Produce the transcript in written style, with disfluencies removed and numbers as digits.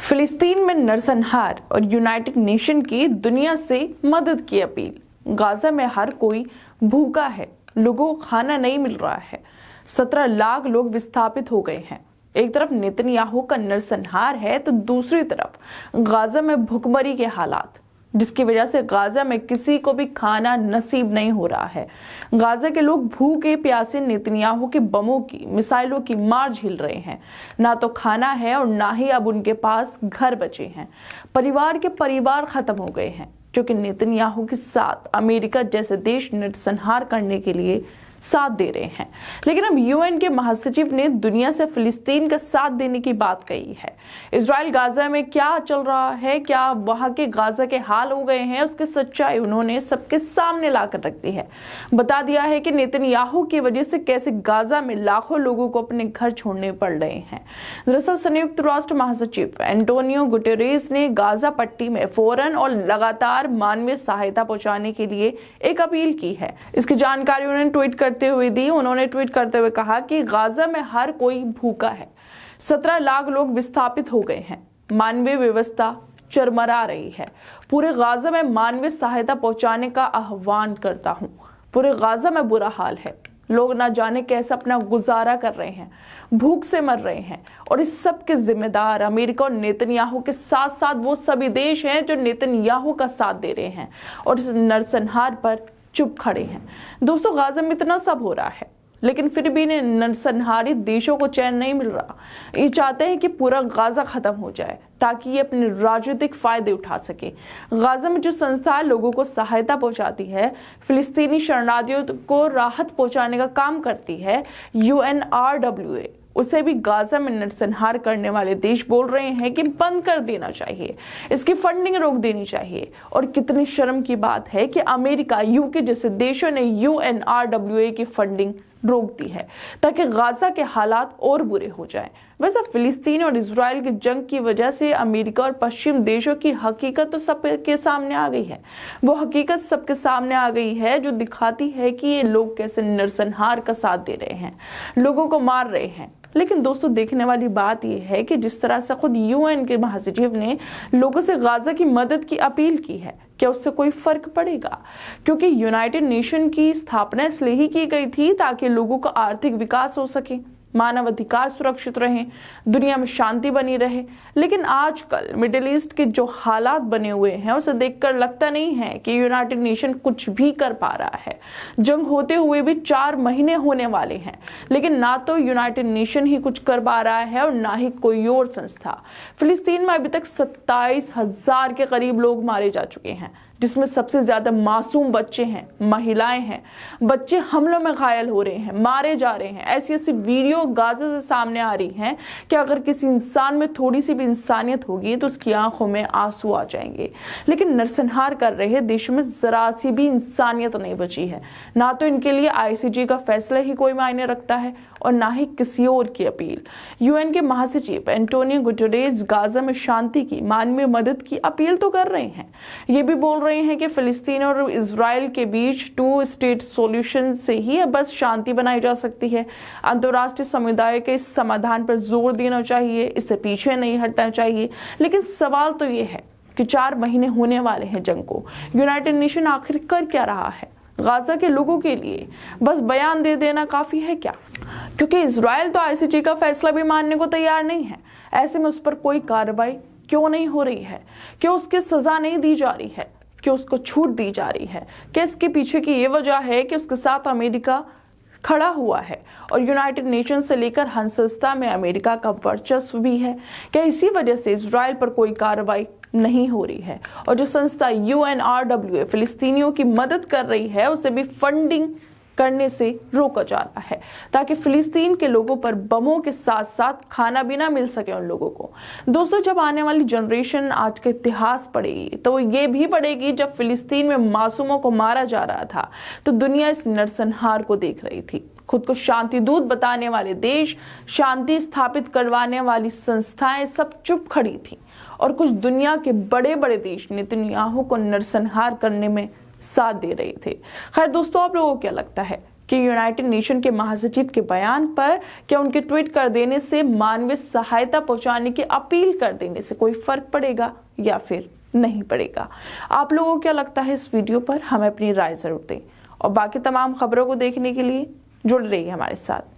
फिलिस्तीन में नरसंहार और यूनाइटेड नेशन की दुनिया से मदद की अपील। गाजा में हर कोई भूखा है, लोगों को खाना नहीं मिल रहा है। 17 लाख लोग विस्थापित हो गए हैं। एक तरफ नेतन्याहू का नरसंहार है तो दूसरी तरफ गाजा में भुखमरी के हालात, जिसकी वजह से गाजा में किसी को भी खाना नसीब नहीं हो रहा है। गाजा के लोग भूखे प्यासे नेतन्याहू के बमों की, मिसाइलों की मार झेल रहे हैं। ना तो खाना है और ना ही अब उनके पास घर बचे हैं। परिवार के परिवार खत्म हो गए हैं, क्योंकि नेतन्याहू के साथ अमेरिका जैसे देश नरसंहार करने के लिए साथ दे रहे हैं। लेकिन अब यूएन के महासचिव ने दुनिया से फिलिस्तीन का साथ देने की बात कही है। इजराइल गाजा में क्या चल रहा है, क्या वहां के गाजा के हाल हो गए हैं, उसकी सच्चाई उन्होंने सबके सामने लाकर रख दी है। बता दिया है कि नेतन्याहू की वजह से कैसे गाजा में लाखों लोगों को अपने घर छोड़ने पड़ रहे हैं। दरअसल संयुक्त राष्ट्र महासचिव एंटोनियो गुटेरेस ने गाजा पट्टी में फौरन और लगातार मानवीय सहायता पहुंचाने के लिए एक अपील की है। इसकी जानकारी उन्होंने ट्वीट करते हुए दी। उन्होंने ट्वीट करते हुए कहा कि गाजा में हर कोई भूखा है, 17 लाख लोग विस्थापित हो गए हैं, मानवीय व्यवस्था चरमरा रही है। पूरे गाजा में मानवीय सहायता पहुंचाने का आह्वान करता हूं। पूरे गाजा में बुरा हाल है, लोग ना जाने कैसे अपना गुजारा कर रहे हैं, भूख से मर रहे हैं। और इस सब के जिम्मेदार अमेरिका और नेतन्याहू के साथ साथ वो सभी देश हैं जो नेतन्याहू का साथ दे रहे हैं और इस नरसंहार पर चुप खड़े हैं। दोस्तों, गाजा में इतना सब हो रहा है, लेकिन फिर भी नरसंहारी देशों को चैन नहीं मिल रहा। ये चाहते हैं कि पूरा गाजा खत्म हो जाए ताकि ये अपने राजनीतिक फायदे उठा सके। गाजा में जो संस्था लोगों को सहायता पहुंचाती है, फिलिस्तीनी शरणार्थियों को राहत पहुंचाने का काम करती है, UNRWA, उसे भी गाजा में नरसंहार करने वाले देश बोल रहे हैं कि बंद कर देना चाहिए, इसकी फंडिंग रोक देनी चाहिए। और कितनी शर्म की बात है कि अमेरिका, यूके जैसे देशों ने UNRWA की फंडिंग रोक दी है ताकि गाजा के हालात और बुरे हो जाएं। वैसे फिलिस्तीन और इजराइल की जंग की वजह से अमेरिका और पश्चिम देशों की हकीकत तो सबके सामने आ गई है। वो हकीकत सबके सामने आ गई है जो दिखाती है कि ये लोग कैसे नरसंहार का साथ दे रहे हैं, लोगों को मार रहे हैं। लेकिन दोस्तों, देखने वाली बात यह है कि जिस तरह से खुद यूएन के महासचिव ने लोगों से गाजा की मदद की अपील की है, क्या उससे कोई फर्क पड़ेगा? क्योंकि यूनाइटेड नेशन की स्थापना इसलिए ही की गई थी ताकि लोगों का आर्थिक विकास हो सके, मानव अधिकार सुरक्षित रहें, दुनिया में शांति बनी रहे। लेकिन आजकल मिडिल ईस्ट के जो हालात बने हुए हैं उसे देखकर लगता नहीं है कि यूनाइटेड नेशन कुछ भी कर पा रहा है। जंग होते हुए भी 4 महीने होने वाले हैं, लेकिन ना तो यूनाइटेड नेशन ही कुछ कर पा रहा है और ना ही कोई और संस्था। फिलिस्तीन में अभी तक 27,000 के करीब लोग मारे जा चुके हैं, जिसमें सबसे ज्यादा मासूम बच्चे हैं, महिलाएं हैं। बच्चे हमलों में घायल हो रहे हैं, मारे जा रहे हैं। ऐसी ऐसी वीडियो गाजा से सामने आ रही हैं कि अगर किसी इंसान में थोड़ी सी भी इंसानियत होगी तो उसकी आंखों में आंसू आ जाएंगे। लेकिन नरसंहार कर रहे देशों में जरा सी भी इंसानियत नहीं बची है। ना तो इनके लिए ICJ का फैसला ही कोई मायने रखता है और ना ही किसी और की अपील। यूएन के महासचिव एंटोनियो गुटेरेस गाजा में शांति की, मानवीय मदद की अपील तो कर रहे हैं। ये भी बोल रहे हैं कि फिलिस्तीन और इजराइल के बीच 2 स्टेट सॉल्यूशन से ही बस शांति बनाई जा सकती है। अंतर्राष्ट्रीय समुदाय के इस समाधान पर जोर देना चाहिए, इससे पीछे नहीं हटना चाहिए। लेकिन सवाल तो ये है कि 4 महीने होने वाले हैं जंग को, यूनाइटेड नेशन आखिर कर क्या रहा है? गाजा के लोगों के लिए बस बयान दे देना काफी है क्या? क्योंकि इजराइल तो ICJ का फैसला भी मानने को तैयार नहीं है। ऐसे में उस पर कोई कार्रवाई क्यों नहीं हो रही है? क्यों उसकी सजा नहीं दी जा रही है? क्यों उसको छूट दी जा रही है? क्या इसके पीछे की ये वजह है कि उसके साथ अमेरिका खड़ा हुआ है और यूनाइटेड नेशन से लेकर हर संस्था में अमेरिका का वर्चस्व भी है? क्या इसी वजह से इजराइल पर कोई कार्रवाई नहीं हो रही है और जो संस्था UNRWA फिलिस्तीनियों की मदद कर रही है उसे भी फंडिंग करने से रोका जा रहा है ताकि फिलिस्तीन के लोगों पर बमों के साथ साथ खाना भी ना मिल सके उन लोगों को? दोस्तों, जब आने वाली जनरेशन आज का इतिहास पढ़ेगी तो वो ये भी पढ़ेगी जब फिलिस्तीन में मासूमों को मारा जा रहा था तो दुनिया इस नरसंहार को देख रही थी। खुद को शांति दूत बताने वाले देश, शांति स्थापित करवाने वाली संस्थाएं सब चुप खड़ी थी और कुछ दुनिया के बड़े बड़े देश नेतन्याहू को नरसंहार करने में साथ दे रहे थे। खैर दोस्तों, आप लोगों को क्या लगता है? कि यूनाइटेड नेशन के महासचिव के बयान पर क्या उनके ट्वीट कर देने से, मानवीय सहायता पहुंचाने की अपील कर देने से कोई फर्क पड़ेगा या फिर नहीं पड़ेगा? आप लोगों को क्या लगता है इस वीडियो पर? हमें अपनी राय जरूर दें और बाकी तमाम खबरों को देखने के लिए जुड़ रहिए हमारे साथ।